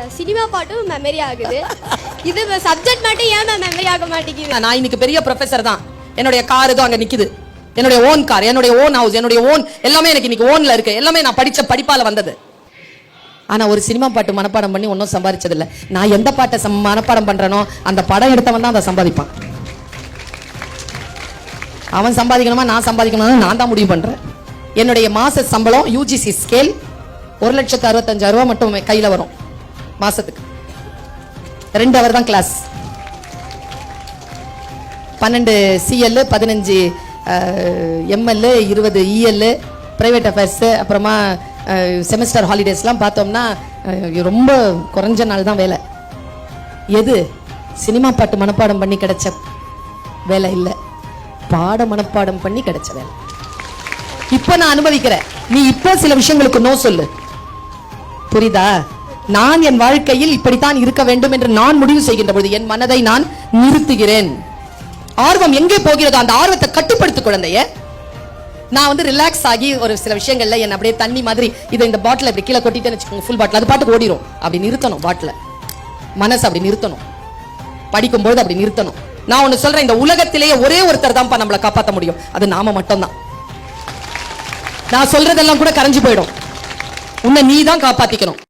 Cinema பாட்டும் memory ஆகுது. இது சப்ஜெக்ட் மட்டும் ஏன் மெமரி ஆக மாட்டேங்குது? நான் இன்னைக்கு பெரிய ப்ரொஃபசர் தான். என்னுடைய கார் தான் அங்க நிக்குது. என்னுடைய ஓன் கார், என்னுடைய ஓன் ஹவுஸ், என்னுடைய ஓன் எல்லாமே எனக்கு இன்னைக்கு ஓன்ல இருக்கு. எல்லாமே நான் படிச்ச படிப்பால வந்தது. ஆனா ஒரு சினிமா பாட்டு மனப்பாடம் பண்ணி ஒன்னும் சம்பாதிச்சது இல்ல. நான் எந்த பாட்டை மனப்பாடம் பண்றேனோ அந்த படம் எடுத்தவன் தான் அதை சம்பாதிப்பான். அவன் சம்பாதிக்கணுமா நான் சம்பாதிக்கணுமா நான் தான் முடிவு பண்றேன். என்னுடைய மாச சம்பளம் யூஜிசி ஸ்கேல் 1,65,000 மட்டும் கையில வரும் மாசத்துக்கு. 2 hour தான் class. 12 CL, 15 ML, 20 EL, private affairs, அப்புறமா செமஸ்டர் ஹாலிடேஸ்லாம் பார்த்தோம்னா ரொம்ப குறைஞ்ச நாள் தான் வேலை. எது சினிமா பாட்டு மனப்பாடம் பண்ணி கிடைச்ச வேலை இல்லை, பாட மனப்பாடம் பண்ணி கிடைச்ச வேலை. இப்ப நான் அனுபவிக்கிறேன். நீ இப்ப சில விஷயங்களுக்கு நோ சொல்லு, புரியுதா? நான் என் வாழ்க்கையில் இப்படித்தான் இருக்க வேண்டும் என்று நான் முடிவு செய்கின்ற பொழுது என் மனதை நான் நிறுத்துகிறேன். ஆர்வம் எங்கே போகிறதோ அந்த ஆர்வத்தை கட்டுப்படுத்து குழந்தைய. நான் வந்து ரிலாக்ஸ் ஆகி ஒரு சில விஷயங்கள்ல என்ன அப்படியே தண்ணி மாதிரி இதை இந்த பாட்டில் இப்படி கீழே கொட்டிட்டேன்னு வச்சுக்கோங்க, ஃபுல் பாட்டில் அது பாட்டுக்கு ஓடிடும். அப்படி நிறுத்தணும் பாட்டில், மனசு அப்படி நிறுத்தணும். படிக்கும்போது அப்படி நிறுத்தணும். நான் ஒன்னு சொல்றேன், இந்த உலகத்திலேயே ஒரே ஒருத்தர் தான்ப்பா நம்மளை காப்பாற்ற முடியும், அது நாம மட்டும்தான். நான் சொல்றதெல்லாம் கூட கரைஞ்சு போயிடும். உன்னை நீ தான் காப்பாத்திக்கணும்.